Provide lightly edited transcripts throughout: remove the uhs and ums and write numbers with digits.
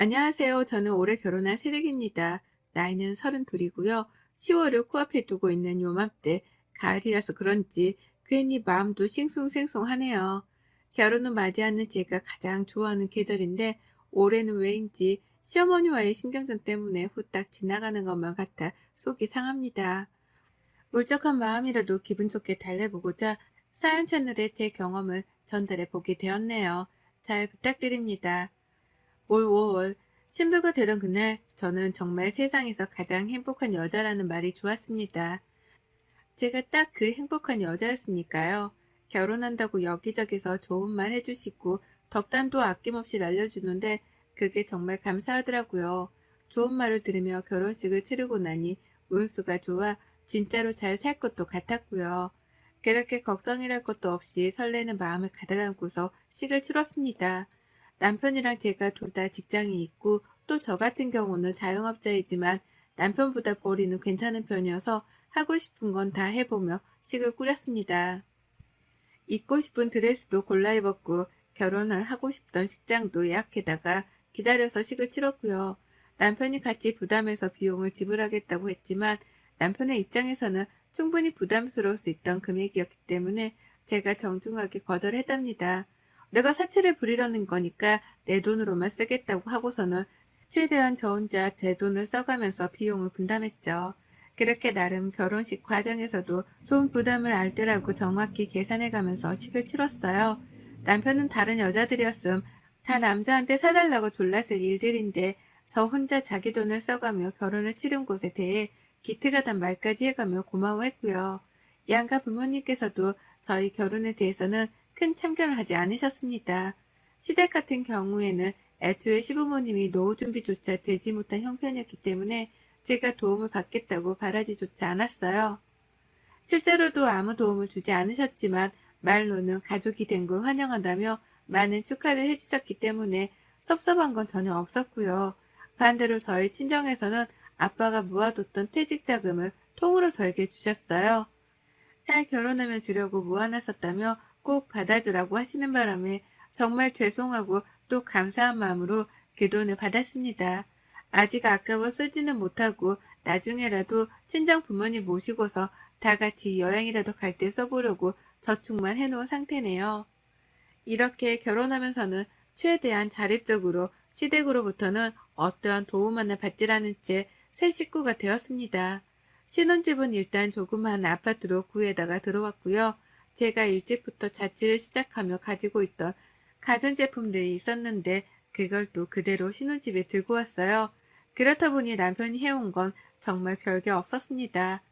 안녕하세요. 저는 올해 결혼한 새댁입니다. 나이는 32이고요. 10월을 코앞에 두고 있는 요맘때 가을이라서 그런지 괜히 마음도 싱숭생숭하네요. 결혼을 맞이하는 제가 가장 좋아하는 계절인데 올해는 왜인지 시어머니와의 신경전 때문에 후딱 지나가는 것만 같아 속이 상합니다. 울적한 마음이라도 기분 좋게 달래보고자 사연 채널에 제 경험을 전달해 보게 되었네요. 잘 부탁드립니다. 올 5월 신부가 되던 그날 저는 정말 세상에서 가장 행복한 여자라는 말이 좋았습니다. 제가 딱 그 행복한 여자였으니까요. 결혼한다고 여기저기서 좋은 말 해주시고 덕담도 아낌없이 날려주는데 그게 정말 감사하더라고요. 좋은 말을 들으며 결혼식을 치르고 나니 운수가 좋아 진짜로 잘 살 것도 같았고요. 그렇게 걱정이랄 것도 없이 설레는 마음을 가득 안고서 식을 치렀습니다. 남편이랑 제가 둘 다 직장이 있고 또 저 같은 경우는 자영업자이지만 남편보다 벌이는 괜찮은 편이어서 하고 싶은 건 다 해보며 식을 꾸렸습니다. 입고 싶은 드레스도 골라 입었고 결혼을 하고 싶던 식장도 예약해다가 기다려서 식을 치렀고요. 남편이 같이 부담해서 비용을 지불하겠다고 했지만 남편의 입장에서는 충분히 부담스러울 수 있던 금액이었기 때문에 제가 정중하게 거절했답니다. 내가 사치를 부리려는 거니까 내 돈으로만 쓰겠다고 하고서는 최대한 저 혼자 제 돈을 써가면서 비용을 분담했죠. 그렇게 나름 결혼식 과정에서도 돈 부담을 알뜰하고 정확히 계산해가면서 식을 치렀어요. 남편은 다른 여자들이었음 다 남자한테 사달라고 졸랐을 일들인데 저 혼자 자기 돈을 써가며 결혼을 치른 것에 대해 기특하단 말까지 해가며 고마워했고요. 양가 부모님께서도 저희 결혼에 대해서는 큰 참견을 하지 않으셨습니다. 시댁 같은 경우에는 애초에 시부모님이 노후 준비조차 되지 못한 형편이었기 때문에 제가 도움을 받겠다고 바라지조차 않았어요. 실제로도 아무 도움을 주지 않으셨지만 말로는 가족이 된 걸 환영한다며 많은 축하를 해주셨기 때문에 섭섭한 건 전혀 없었고요. 반대로 저희 친정에서는 아빠가 모아뒀던 퇴직 자금을 통으로 저에게 주셨어요. 딸 결혼하면 주려고 모아놨었다며 꼭 받아주라고 하시는 바람에 정말 죄송하고 또 감사한 마음으로 그 돈을 받았습니다. 아직 아까워 쓰지는 못하고 나중에라도 친정 부모님 모시고서 다 같이 여행이라도 갈 때 써보려고 저축만 해놓은 상태네요. 이렇게 결혼하면서는 최대한 자립적으로 시댁으로부터는 어떠한 도움 하나 받지라는 채 새 식구가 되었습니다. 신혼집은 일단 조그마한 아파트로 구해다가 들어왔고요. 제가 일찍부터 자취를 시작하며 가지고 있던 가전제품들이 있었는데 그걸 또 그대로 신혼집에 들고 왔어요. 그렇다 보니 남편이 해온 건 정말 별게 없었습니다.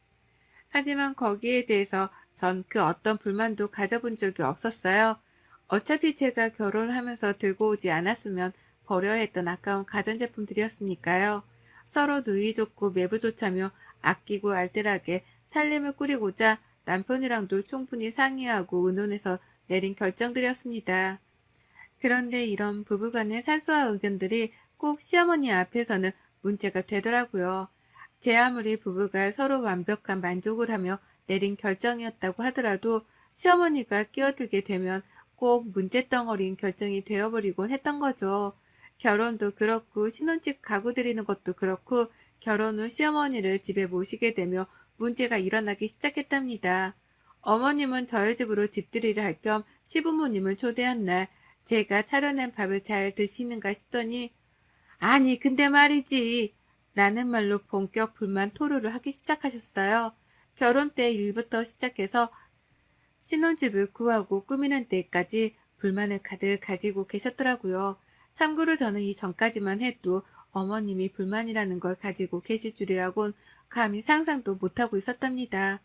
하지만 거기에 대해서 전 그 어떤 불만도 가져본 적이 없었어요. 어차피 제가 결혼하면서 들고 오지 않았으면 버려야 했던 아까운 가전제품들이었으니까요. 서로 누이 좋고 매부 좋자며 아끼고 알뜰하게 살림을 꾸리고자 남편이랑도 충분히 상의하고 의논해서 내린 결정들이었습니다. 그런데 이런 부부간의 사소한 의견들이 꼭 시어머니 앞에서는 문제가 되더라고요. 제 아무리 부부가 서로 완벽한 만족을 하며 내린 결정이었다고 하더라도 시어머니가 끼어들게 되면 꼭 문제덩어리인 결정이 되어버리곤 했던 거죠. 결혼도 그렇고 신혼집 가구 들이는 것도 그렇고 결혼 후 시어머니를 집에 모시게 되며 문제가 일어나기 시작했답니다. 어머님은 저희 집으로 집들이를 할 겸 시부모님을 초대한 날 제가 차려낸 밥을 잘 드시는가 싶더니 아니 근데 말이지 라는 말로 본격 불만 토로를 하기 시작하셨어요. 결혼 때 일부터 시작해서 신혼집을 구하고 꾸미는 데까지 불만을 가득 가지고 계셨더라고요. 참고로 저는 이전까지만 해도 어머님이 불만이라는 걸 가지고 계실 줄이라곤 감히 상상도 못하고 있었답니다.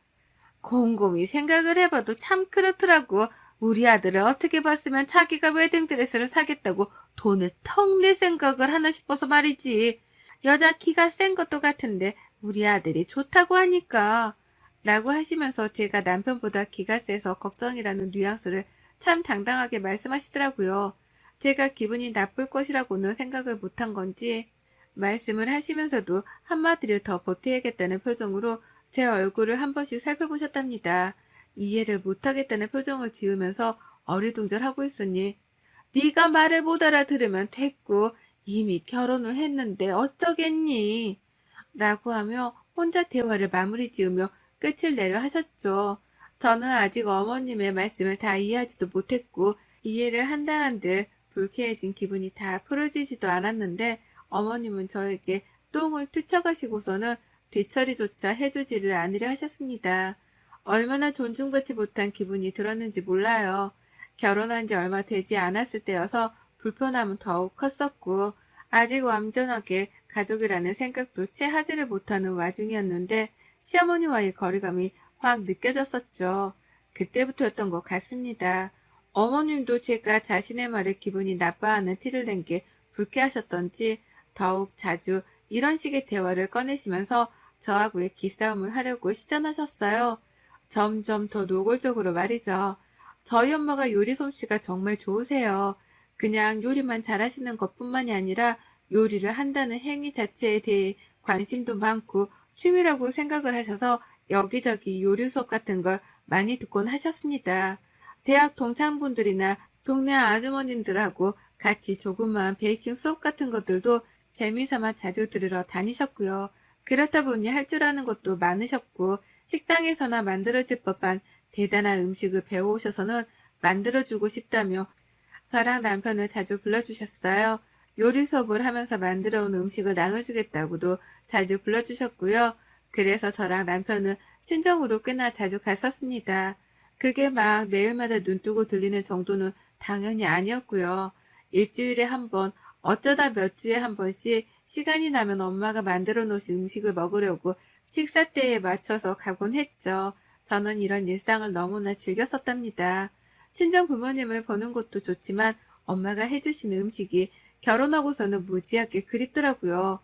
곰곰이 생각을 해봐도 참 그렇더라고. 우리 아들을 어떻게 봤으면 자기가 웨딩드레스를 사겠다고 돈을 턱 낼 생각을 하나 싶어서 말이지. 여자 키가 센 것도 같은데 우리 아들이 좋다고 하니까. 라고 하시면서 제가 남편보다 키가 세서 걱정이라는 뉘앙스를 참 당당하게 말씀하시더라고요. 제가 기분이 나쁠 것이라고는 생각을 못한 건지 말씀을 하시면서도 한마디를 더 보태야겠다는 표정으로 제 얼굴을 한 번씩 살펴보셨답니다. 이해를 못하겠다는 표정을 지으면서 어리둥절하고 있으니 네가 말을 못 알아들으면 됐고 이미 결혼을 했는데 어쩌겠니? 라고 하며 혼자 대화를 마무리 지으며 끝을 내려 하셨죠. 저는 아직 어머님의 말씀을 다 이해하지도 못했고 이해를 한다 한들 불쾌해진 기분이 다 풀어지지도 않았는데 어머님은 저에게 똥을 투척하시고서는 뒤처리조차 해주지를 않으려 하셨습니다. 얼마나 존중받지 못한 기분이 들었는지 몰라요. 결혼한 지 얼마 되지 않았을 때여서 불편함은 더욱 컸었고 아직 완전하게 가족이라는 생각도 채 하지를 못하는 와중이었는데 시어머니와의 거리감이 확 느껴졌었죠. 그때부터였던 것 같습니다. 어머님도 제가 자신의 말에 기분이 나빠하는 티를 낸 게 불쾌하셨던지 더욱 자주 이런 식의 대화를 꺼내시면서 저하고의 기싸움을 하려고 시전하셨어요. 점점 더 노골적으로 말이죠. 저희 엄마가 요리 솜씨가 정말 좋으세요. 그냥 요리만 잘하시는 것뿐만이 아니라 요리를 한다는 행위 자체에 대해 관심도 많고 취미라고 생각을 하셔서 여기저기 요리 수업 같은 걸 많이 듣곤 하셨습니다. 대학 동창분들이나 동네 아주머님들하고 같이 조그마한 베이킹 수업 같은 것들도 재미삼아 자주 들으러 다니셨고요. 그렇다 보니 할 줄 아는 것도 많으셨고 식당에서나 만들어질 법한 대단한 음식을 배워오셔서는 만들어주고 싶다며 저랑 남편을 자주 불러주셨어요. 요리 수업을 하면서 만들어 온 음식을 나눠주겠다고도 자주 불러주셨고요. 그래서 저랑 남편은 친정으로 꽤나 자주 갔었습니다. 그게 막 매일마다 눈뜨고 들리는 정도는 당연히 아니었고요. 일주일에 한 번, 어쩌다 몇 주에 한 번씩 시간이 나면 엄마가 만들어 놓으신 음식을 먹으려고 식사 때에 맞춰서 가곤 했죠. 저는 이런 일상을 너무나 즐겼었답니다. 친정 부모님을 보는 것도 좋지만 엄마가 해주시는 음식이 결혼하고서는 무지하게 그립더라고요.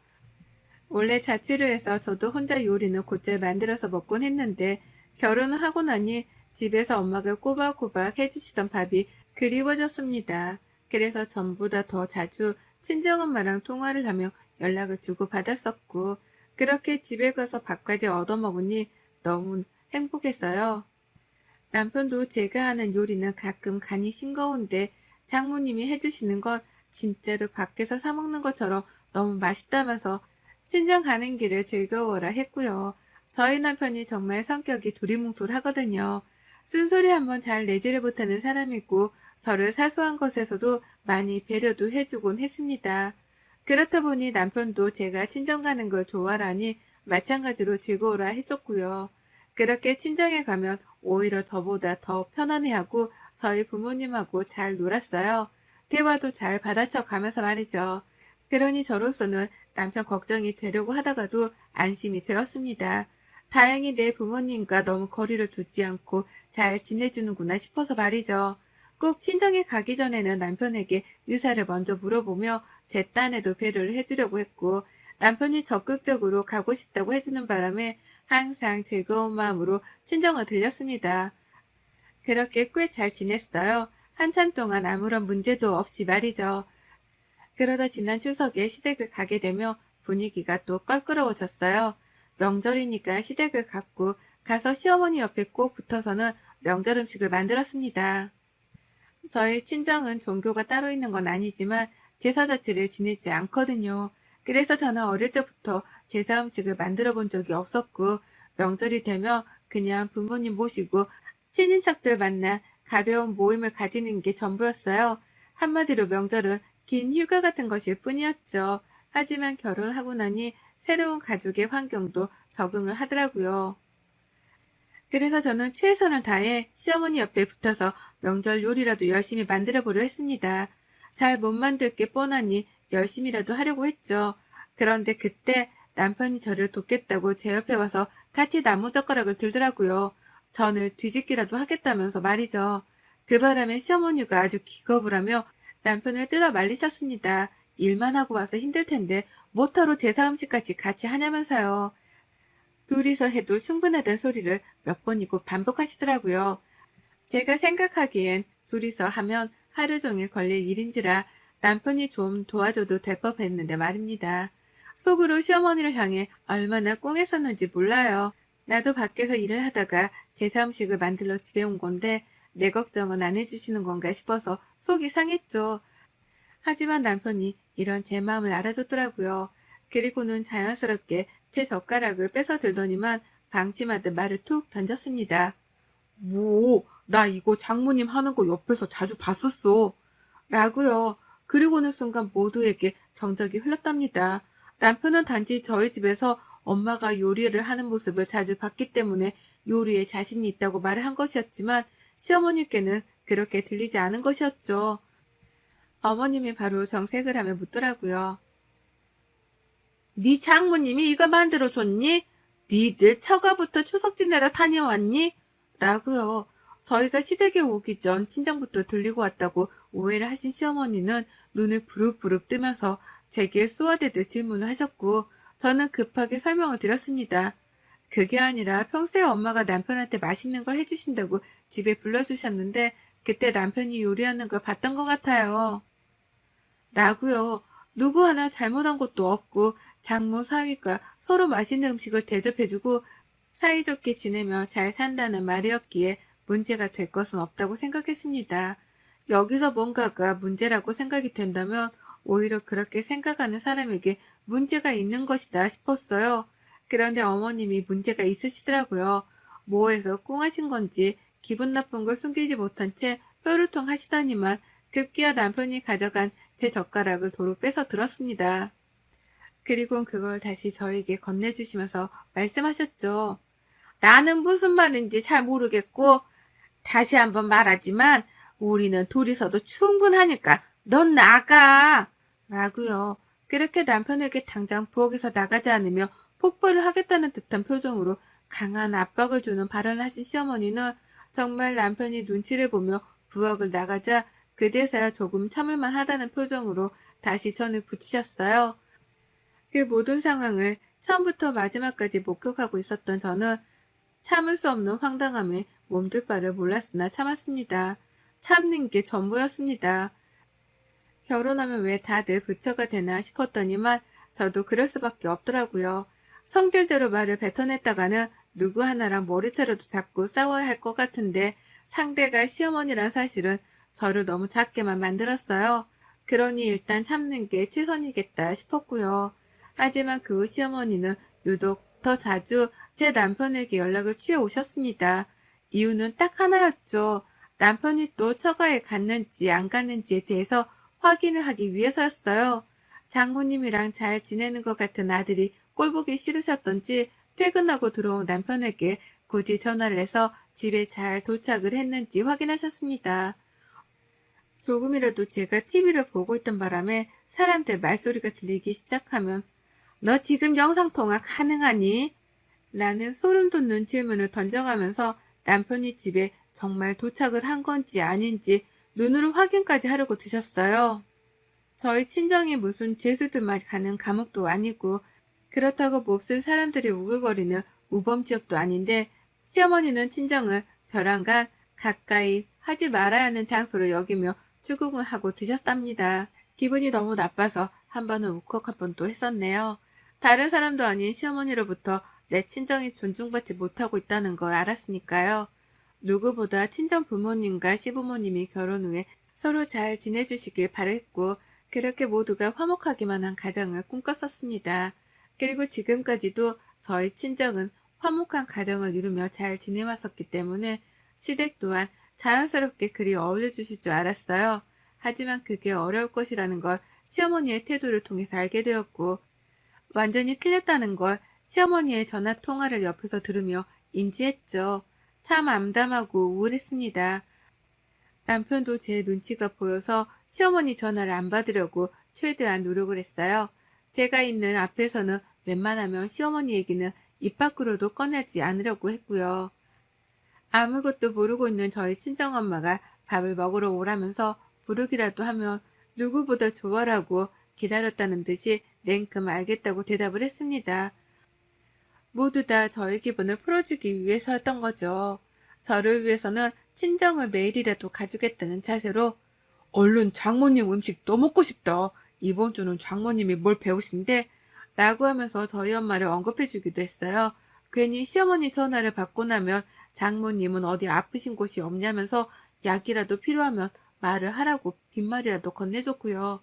원래 자취를 해서 저도 혼자 요리는 곧잘 만들어서 먹곤 했는데 결혼을 하고 나니 집에서 엄마가 꼬박꼬박 해주시던 밥이 그리워졌습니다. 그래서 전보다 더 자주 친정엄마랑 통화를 하며 연락을 주고받았었고 그렇게 집에 가서 밥까지 얻어먹으니 너무 행복했어요. 남편도 제가 하는 요리는 가끔 간이 싱거운데 장모님이 해주시는 건 진짜로 밖에서 사 먹는 것처럼 너무 맛있다면서 친정 가는 길을 즐거워라 했고요. 저희 남편이 정말 성격이 두리뭉술하거든요. 쓴소리 한번 잘 내지를 못하는 사람이고 저를 사소한 것에서도 많이 배려도 해주곤 했습니다. 그렇다 보니 남편도 제가 친정 가는 걸 좋아하니 마찬가지로 즐거워라 해줬고요. 그렇게 친정에 가면 오히려 저보다 더 편안해하고 저희 부모님하고 잘 놀았어요. 대화도 잘 받아쳐 가면서 말이죠. 그러니 저로서는 남편 걱정이 되려고 하다가도 안심이 되었습니다. 다행히 내 부모님과 너무 거리를 두지 않고 잘 지내주는구나 싶어서 말이죠. 꼭 친정에 가기 전에는 남편에게 의사를 먼저 물어보며 제 딴에도 배려를 해주려고 했고 남편이 적극적으로 가고 싶다고 해주는 바람에 항상 즐거운 마음으로 친정을 들렸습니다. 그렇게 꽤 잘 지냈어요. 한참 동안 아무런 문제도 없이 말이죠. 그러다 지난 추석에 시댁을 가게 되며 분위기가 또 껄끄러워졌어요. 명절이니까 시댁을 갔고 가서 시어머니 옆에 꼭 붙어서는 명절 음식을 만들었습니다. 저희 친정은 종교가 따로 있는 건 아니지만 제사 자체를 지내지 않거든요. 그래서 저는 어릴 적부터 제사 음식을 만들어 본 적이 없었고 명절이 되면 그냥 부모님 모시고 친인척들 만나 가벼운 모임을 가지는 게 전부였어요. 한마디로 명절은 긴 휴가 같은 것일 뿐이었죠. 하지만 결혼하고 나니 새로운 가족의 환경도 적응을 하더라고요. 그래서 저는 최선을 다해 시어머니 옆에 붙어서 명절 요리라도 열심히 만들어 보려 했습니다. 잘 못 만들 게 뻔하니 열심히라도 하려고 했죠. 그런데 그때 남편이 저를 돕겠다고 제 옆에 와서 같이 나무젓가락을 들더라고요. 전을 뒤집기라도 하겠다면서 말이죠. 그 바람에 시어머니가 아주 기겁을 하며 남편을 뜯어 말리셨습니다. 일만 하고 와서 힘들 텐데 뭐하러 제사 음식까지 같이 하냐면서요. 둘이서 해도 충분하다는 소리를 몇 번이고 반복하시더라고요. 제가 생각하기엔 둘이서 하면 하루 종일 걸릴 일인지라 남편이 좀 도와줘도 될 법했는데 말입니다. 속으로 시어머니를 향해 얼마나 꽁했었는지 몰라요. 나도 밖에서 일을 하다가 제사 음식을 만들러 집에 온 건데 내 걱정은 안 해주시는 건가 싶어서 속이 상했죠. 하지만 남편이 이런 제 마음을 알아줬더라고요. 그리고는 자연스럽게 제 젓가락을 뺏어 들더니만 방심하듯 말을 툭 던졌습니다. 뭐, 나 이거 장모님 하는 거 옆에서 자주 봤었어. 라고요. 그리고는 순간 모두에게 정적이 흘렀답니다. 남편은 단지 저희 집에서 엄마가 요리를 하는 모습을 자주 봤기 때문에 요리에 자신이 있다고 말을 한 것이었지만 시어머니께는 그렇게 들리지 않은 것이었죠. 어머님이 바로 정색을 하며 묻더라고요. 네 장모님이 이거 만들어줬니? 니들 처가부터 추석 지내러 다녀왔니? 라고요. 저희가 시댁에 오기 전 친정부터 들리고 왔다고 오해를 하신 시어머니는 눈을 부릅부릅 뜨면서 제게 쏘아대듯 질문을 하셨고 저는 급하게 설명을 드렸습니다. 그게 아니라 평소에 엄마가 남편한테 맛있는 걸 해주신다고 집에 불러주셨는데 그때 남편이 요리하는 걸 봤던 것 같아요. 라고요. 누구 하나 잘못한 것도 없고 장모 사위가 서로 맛있는 음식을 대접해주고 사이좋게 지내며 잘 산다는 말이었기에 문제가 될 것은 없다고 생각했습니다. 여기서 뭔가가 문제라고 생각이 된다면 오히려 그렇게 생각하는 사람에게 문제가 있는 것이다 싶었어요. 그런데 어머님이 문제가 있으시더라고요. 뭐해서 꿍하신 건지 기분 나쁜 걸 숨기지 못한 채 뾰루통 하시더니만 급기야 남편이 가져간 제 젓가락을 도로 뺏어 들었습니다. 그리고 그걸 다시 저에게 건네주시면서 말씀하셨죠. 나는 무슨 말인지 잘 모르겠고 다시 한번 말하지만 우리는 둘이서도 충분하니까 넌 나가! 라고요. 그렇게 남편에게 당장 부엌에서 나가지 않으며 폭발을 하겠다는 듯한 표정으로 강한 압박을 주는 발언을 하신 시어머니는 정말 남편이 눈치를 보며 부엌을 나가자 그제서야 조금 참을만 하다는 표정으로 다시 전을 붙이셨어요. 그 모든 상황을 처음부터 마지막까지 목격하고 있었던 저는 참을 수 없는 황당함에 몸둘 바를 몰랐으나 참았습니다. 참는 게 전부였습니다. 결혼하면 왜 다들 부처가 되나 싶었더니만 저도 그럴 수밖에 없더라고요. 성질대로 말을 뱉어냈다가는 누구 하나랑 머리채라도 잡고 싸워야 할 것 같은데 상대가 시어머니란 사실은 저를 너무 작게만 만들었어요. 그러니 일단 참는 게 최선이겠다 싶었고요. 하지만 그 후 시어머니는 유독 더 자주 제 남편에게 연락을 취해 오셨습니다. 이유는 딱 하나였죠. 남편이 또 처가에 갔는지 안 갔는지에 대해서 확인을 하기 위해서였어요. 장모님이랑 잘 지내는 것 같은 아들이 꼴보기 싫으셨던지 퇴근하고 들어온 남편에게 굳이 전화를 해서 집에 잘 도착을 했는지 확인하셨습니다. 조금이라도 제가 TV를 보고 있던 바람에 사람들 말소리가 들리기 시작하면 너 지금 영상통화 가능하니? 라는 소름 돋는 질문을 던져가면서 남편이 집에 정말 도착을 한 건지 아닌지 눈으로 확인까지 하려고 드셨어요. 저희 친정이 무슨 죄수들만 가는 감옥도 아니고 그렇다고 몹쓸 사람들이 우글거리는 우범지역도 아닌데 시어머니는 친정을 벼랑간 가까이 하지 말아야 하는 장소로 여기며 추궁을 하고 드셨답니다. 기분이 너무 나빠서 한 번은 울컥 한 번도 했었네요. 다른 사람도 아닌 시어머니로부터 내 친정이 존중받지 못하고 있다는 걸 알았으니까요. 누구보다 친정 부모님과 시부모님이 결혼 후에 서로 잘 지내주시길 바랬고 그렇게 모두가 화목하기만 한 가정을 꿈꿨었습니다. 그리고 지금까지도 저희 친정은 화목한 가정을 이루며 잘 지내왔었기 때문에 시댁 또한 자연스럽게 그리 어울려 주실 줄 알았어요. 하지만 그게 어려울 것이라는 걸 시어머니의 태도를 통해서 알게 되었고 완전히 틀렸다는 걸 시어머니의 전화 통화를 옆에서 들으며 인지했죠. 참 암담하고 우울했습니다. 남편도 제 눈치가 보여서 시어머니 전화를 안 받으려고 최대한 노력을 했어요. 제가 있는 앞에서는 웬만하면 시어머니 얘기는 입 밖으로도 꺼내지 않으려고 했고요. 아무것도 모르고 있는 저희 친정엄마가 밥을 먹으러 오라면서 부르기라도 하면 누구보다 좋아라고 기다렸다는 듯이 냉큼 알겠다고 대답을 했습니다. 모두 다 저의 기분을 풀어주기 위해서였던 거죠. 저를 위해서는 친정을 매일이라도 가주겠다는 자세로 얼른 장모님 음식 또 먹고 싶다. 이번 주는 장모님이 뭘 배우신대? 라고 하면서 저희 엄마를 언급해주기도 했어요. 괜히 시어머니 전화를 받고 나면 장모님은 어디 아프신 곳이 없냐면서 약이라도 필요하면 말을 하라고 빈말이라도 건네줬고요.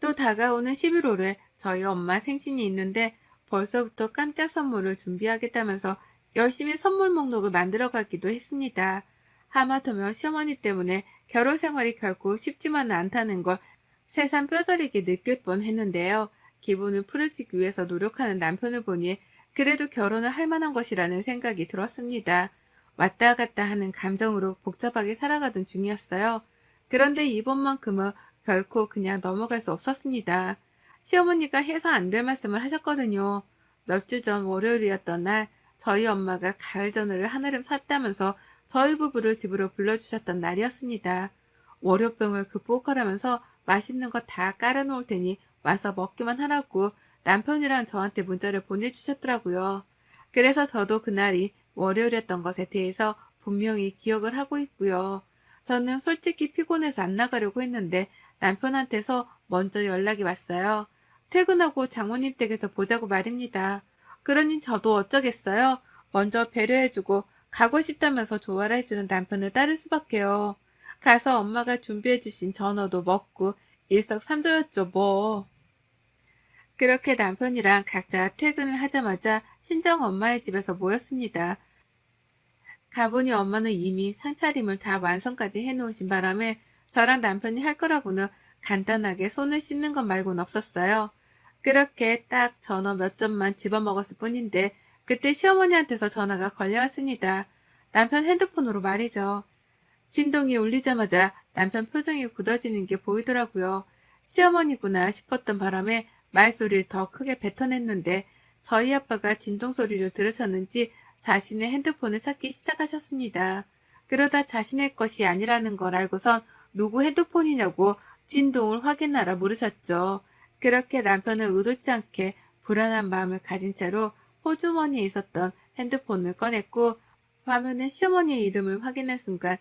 또 다가오는 11월에 저희 엄마 생신이 있는데 벌써부터 깜짝 선물을 준비하겠다면서 열심히 선물 목록을 만들어 가기도 했습니다. 하마터면 시어머니 때문에 결혼 생활이 결코 쉽지만은 않다는 걸 새삼 뼈저리게 느낄 뻔 했는데요. 기분을 풀어주기 위해서 노력하는 남편을 보니 그래도 결혼을 할 만한 것이라는 생각이 들었습니다. 왔다 갔다 하는 감정으로 복잡하게 살아가던 중이었어요. 그런데 이번만큼은 결코 그냥 넘어갈 수 없었습니다. 시어머니가 해서 안 될 말씀을 하셨거든요. 몇 주 전 월요일이었던 날 저희 엄마가 가을 전어를 한아름 샀다면서 저희 부부를 집으로 불러주셨던 날이었습니다. 월요병을 극복하라면서 맛있는 거 다 깔아놓을 테니 와서 먹기만 하라고 남편이랑 저한테 문자를 보내주셨더라고요. 그래서 저도 그날이 월요일이었던 것에 대해서 분명히 기억을 하고 있고요. 저는 솔직히 피곤해서 안 나가려고 했는데 남편한테서 먼저 연락이 왔어요. 퇴근하고 장모님 댁에서 보자고 말입니다. 그러니 저도 어쩌겠어요. 먼저 배려해주고 가고 싶다면서 조화를 해주는 남편을 따를 수밖에요. 가서 엄마가 준비해주신 전어도 먹고 일석삼조였죠 뭐. 그렇게 남편이랑 각자 퇴근을 하자마자 친정 엄마의 집에서 모였습니다. 가보니 엄마는 이미 상차림을 다 완성까지 해놓으신 바람에 저랑 남편이 할 거라고는 간단하게 손을 씻는 것 말고는 없었어요. 그렇게 딱 전어 몇 점만 집어먹었을 뿐인데 그때 시어머니한테서 전화가 걸려왔습니다. 남편 핸드폰으로 말이죠. 진동이 울리자마자 남편 표정이 굳어지는 게 보이더라고요. 시어머니구나 싶었던 바람에 말소리를 더 크게 뱉어냈는데 저희 아빠가 진동 소리를 들으셨는지 자신의 핸드폰을 찾기 시작하셨습니다. 그러다 자신의 것이 아니라는 걸 알고선 누구 핸드폰이냐고 진동을 확인하라 물으셨죠. 그렇게 남편은 의도치 않게 불안한 마음을 가진 채로 호주머니에 있었던 핸드폰을 꺼냈고 화면에 시어머니의 이름을 확인한 순간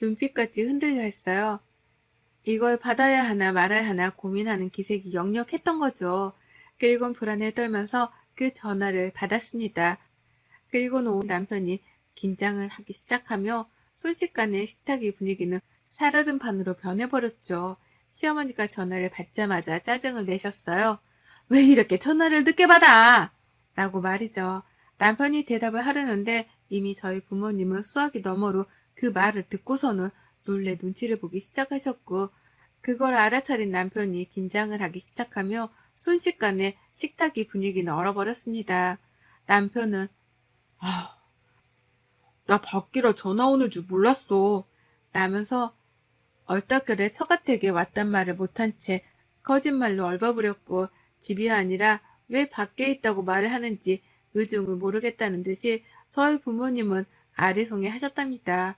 눈빛까지 흔들려 했어요. 이걸 받아야 하나 말아야 하나 고민하는 기색이 역력했던 거죠. 그리곤 불안에 떨면서 그 전화를 받았습니다. 그리고는 온 남편이 긴장을 하기 시작하며 순식간에 식탁의 분위기는 살얼음판으로 변해버렸죠. 시어머니가 전화를 받자마자 짜증을 내셨어요. 왜 이렇게 전화를 늦게 받아? 라고 말이죠. 남편이 대답을 하려는데 이미 저희 부모님은 수화기 너머로 그 말을 듣고서는 놀래 눈치를 보기 시작하셨고 그걸 알아차린 남편이 긴장을 하기 시작하며 순식간에 식탁의 분위기는 얼어버렸습니다. 남편은 아, 나 밖이라 전화 오는 줄 몰랐어 라면서 얼떨결에 처가댁에 왔단 말을 못한 채 거짓말로 얼버무렸고 집이 아니라 왜 밖에 있다고 말을 하는지 의중을 모르겠다는 듯이 저희 부모님은 아리송해 하셨답니다.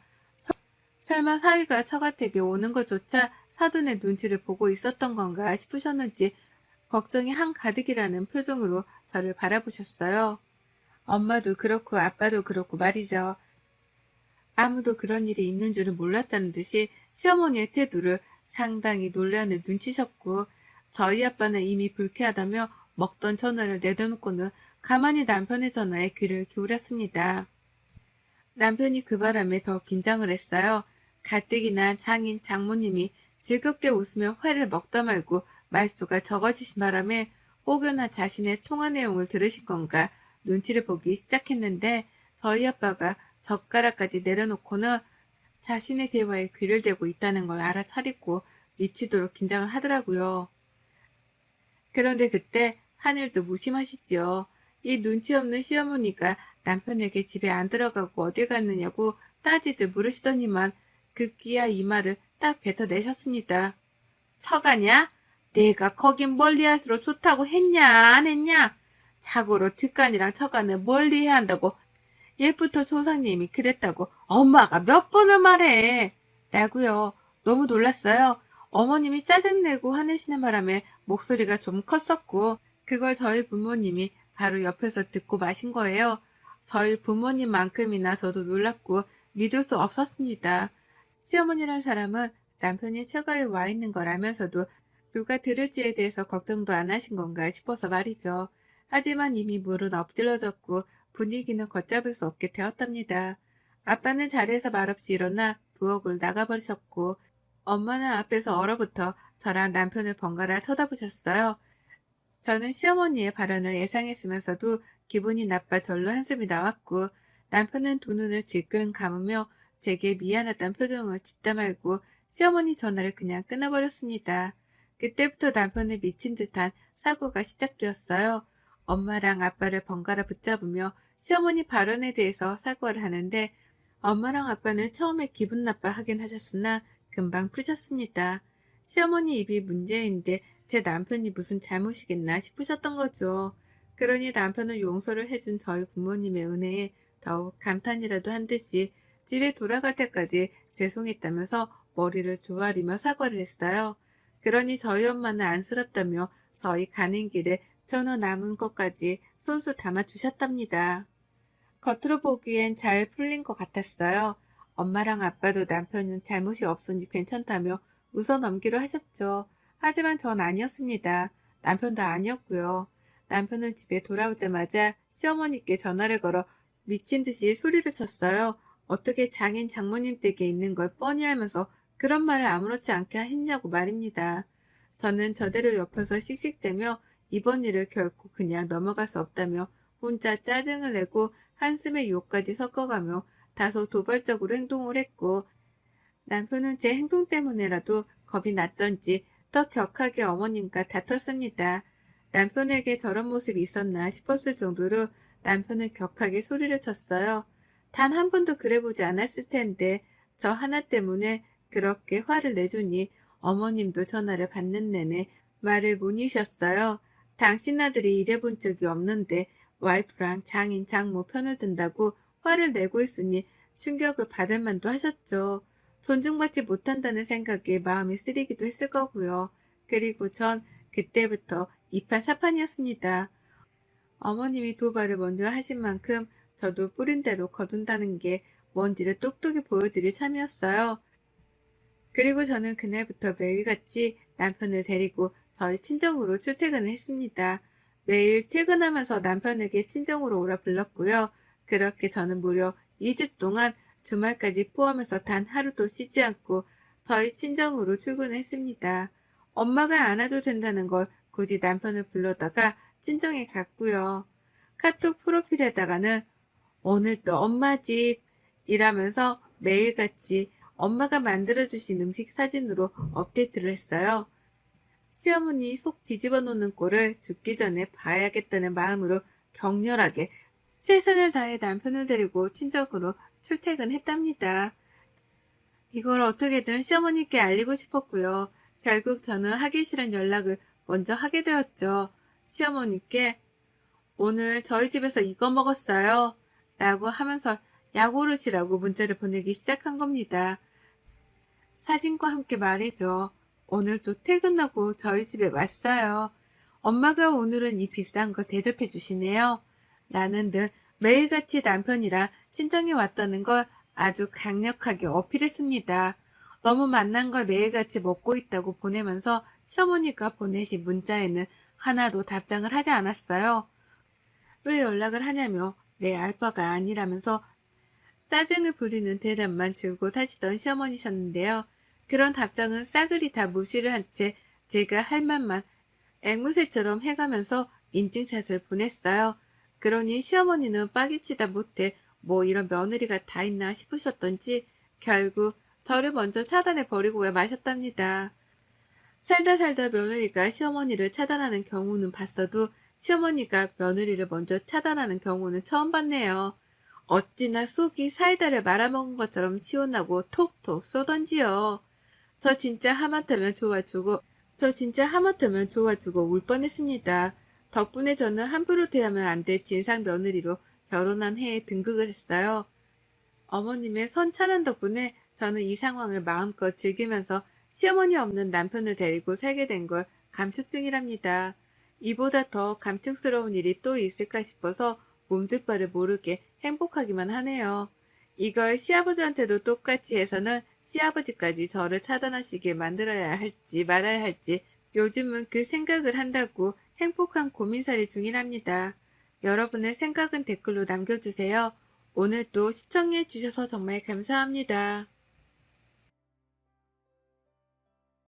설마 사위가 처가댁에 오는 것조차 사돈의 눈치를 보고 있었던 건가 싶으셨는지 걱정이 한가득이라는 표정으로 저를 바라보셨어요. 엄마도 그렇고 아빠도 그렇고 말이죠. 아무도 그런 일이 있는 줄은 몰랐다는 듯이 시어머니의 태도를 상당히 놀라는 눈치셨고 저희 아빠는 이미 불쾌하다며 먹던 전화를 내려놓고는 가만히 남편의 전화에 귀를 기울였습니다. 남편이 그 바람에 더 긴장을 했어요. 가뜩이나 장인 장모님이 즐겁게 웃으며 회를 먹다 말고 말수가 적어지신 바람에 혹여나 자신의 통화 내용을 들으신 건가 눈치를 보기 시작했는데 저희 아빠가 젓가락까지 내려놓고는 자신의 대화에 귀를 대고 있다는 걸 알아차리고 미치도록 긴장을 하더라고요. 그런데 그때 하늘도 무심하시지요. 이 눈치 없는 시어머니가 남편에게 집에 안 들어가고 어딜 갔느냐고 따지듯 물으시더니만 급기야 이 말을 딱 뱉어내셨습니다. 처가냐? 내가 거긴 멀리할수록 좋다고 했냐 안 했냐? 자고로 뒷간이랑 처가는 멀리해야 한다고 옛부터 조상님이 그랬다고 엄마가 몇 번을 말해. 라고요. 너무 놀랐어요. 어머님이 짜증내고 화내시는 바람에 목소리가 좀 컸었고 그걸 저희 부모님이 바로 옆에서 듣고 마신 거예요. 저희 부모님만큼이나 저도 놀랐고 믿을 수 없었습니다. 시어머니란 사람은 남편이 처가에 와 있는 걸 알면서도 누가 들을지에 대해서 걱정도 안 하신 건가 싶어서 말이죠. 하지만 이미 물은 엎질러졌고 분위기는 걷잡을 수 없게 되었답니다. 아빠는 자리에서 말없이 일어나 부엌을 나가버리셨고 엄마는 앞에서 얼어붙어 저랑 남편을 번갈아 쳐다보셨어요. 저는 시어머니의 발언을 예상했으면서도 기분이 나빠 절로 한숨이 나왔고, 남편은 두 눈을 질끈 감으며 제게 미안하다는 표정을 짓다 말고 시어머니 전화를 그냥 끊어버렸습니다. 그때부터 남편의 미친 듯한 사고가 시작되었어요. 엄마랑 아빠를 번갈아 붙잡으며 시어머니 발언에 대해서 사과를 하는데, 엄마랑 아빠는 처음에 기분 나빠하긴 하셨으나 금방 푸셨습니다. 시어머니 입이 문제인데 제 남편이 무슨 잘못이겠나 싶으셨던 거죠. 그러니 남편은 용서를 해준 저희 부모님의 은혜에 더욱 감탄이라도 한 듯이 집에 돌아갈 때까지 죄송했다면서 머리를 조아리며 사과를 했어요. 그러니 저희 엄마는 안쓰럽다며 저희 가는 길에 전어 남은 것까지 손수 담아주셨답니다. 겉으로 보기엔 잘 풀린 것 같았어요. 엄마랑 아빠도 남편은 잘못이 없으니 괜찮다며 웃어 넘기로 하셨죠. 하지만 전 아니었습니다. 남편도 아니었고요. 남편은 집에 돌아오자마자 시어머니께 전화를 걸어 미친 듯이 소리를 쳤어요. 어떻게 장인 장모님 댁에 있는 걸 뻔히 알면서 그런 말을 아무렇지 않게 했냐고 말입니다. 저는 저대로 옆에서 씩씩대며 이번 일을 결코 그냥 넘어갈 수 없다며 혼자 짜증을 내고 한숨에 욕까지 섞어가며 다소 도발적으로 행동을 했고, 남편은 제 행동 때문에라도 겁이 났던지 더 격하게 어머님과 다퉜습니다. 남편에게 저런 모습이 있었나 싶었을 정도로 남편은 격하게 소리를 쳤어요. 단 한 번도 그래보지 않았을 텐데 저 하나 때문에 그렇게 화를 내주니 어머님도 전화를 받는 내내 말을 못 이으셨어요. 당신 아들이 일해본 적이 없는데 와이프랑 장인 장모 편을 든다고 화를 내고 있으니 충격을 받을 만도 하셨죠. 존중받지 못한다는 생각에 마음이 쓰리기도 했을 거고요. 그리고 전 그때부터 이판사판이었습니다. 어머님이 도발을 먼저 하신 만큼 저도 뿌린 대로 거둔다는 게 뭔지를 똑똑히 보여드릴 참이었어요. 그리고 저는 그날부터 매일같이 남편을 데리고 저희 친정으로 출퇴근을 했습니다. 매일 퇴근하면서 남편에게 친정으로 오라 불렀고요. 그렇게 저는 무려 2주 동안 주말까지 포함해서 단 하루도 쉬지 않고 저희 친정으로 출근했습니다. 엄마가 안 와도 된다는 걸 굳이 남편을 불러다가 친정에 갔고요. 카톡 프로필에다가는 오늘 또 엄마 집 이라면서 매일같이 엄마가 만들어주신 음식 사진으로 업데이트를 했어요. 시어머니 속 뒤집어 놓는 꼴을 죽기 전에 봐야겠다는 마음으로 격렬하게 최선을 다해 남편을 데리고 친정으로 출퇴근했답니다. 이걸 어떻게든 시어머니께 알리고 싶었고요. 결국 저는 하기 싫은 연락을 먼저 하게 되었죠. 시어머니께 오늘 저희 집에서 이거 먹었어요. 라고 하면서 약오르시라고 문자를 보내기 시작한 겁니다. 사진과 함께 말이죠. 오늘도 퇴근하고 저희 집에 왔어요. 엄마가 오늘은 이 비싼 거 대접해 주시네요. 라는 등 매일같이 남편이랑 친정에 왔다는 걸 아주 강력하게 어필했습니다. 너무 맛난 걸 매일같이 먹고 있다고 보내면서 시어머니가 보내신 문자에는 하나도 답장을 하지 않았어요. 왜 연락을 하냐며 내 알바가 아니라면서 짜증을 부리는 대답만 줄곧 하시던 시어머니셨는데요. 그런 답장은 싸그리 다 무시를 한 채 제가 할 말만 앵무새처럼 해가면서 인증샷을 보냈어요. 그러니 시어머니는 빠기치다 못해 뭐 이런 며느리가 다 있나 싶으셨던지 결국 저를 먼저 차단해 버리고 마셨답니다. 살다 살다 며느리가 시어머니를 차단하는 경우는 봤어도 시어머니가 며느리를 먼저 차단하는 경우는 처음 봤네요. 어찌나 속이 사이다를 말아먹은 것처럼 시원하고 톡톡 쏘던지요. 저 진짜 하마터면 좋아주고 울 뻔했습니다. 덕분에 저는 함부로 대하면 안 될 진상 며느리로 결혼한 해에 등극을 했어요. 어머님의 선 차단 덕분에 저는 이 상황을 마음껏 즐기면서 시어머니 없는 남편을 데리고 살게 된 걸 감축 중이랍니다. 이보다 더 감격스러운 일이 또 있을까 싶어서 몸둘 바를 모르게 행복하기만 하네요. 이걸 시아버지한테도 똑같이 해서는 시아버지까지 저를 차단하시게 만들어야 할지 말아야 할지 요즘은 그 생각을 한다고 행복한 고민살이 중이랍니다. 여러분의 생각은 댓글로 남겨주세요. 오늘도 시청해 주셔서 정말 감사합니다.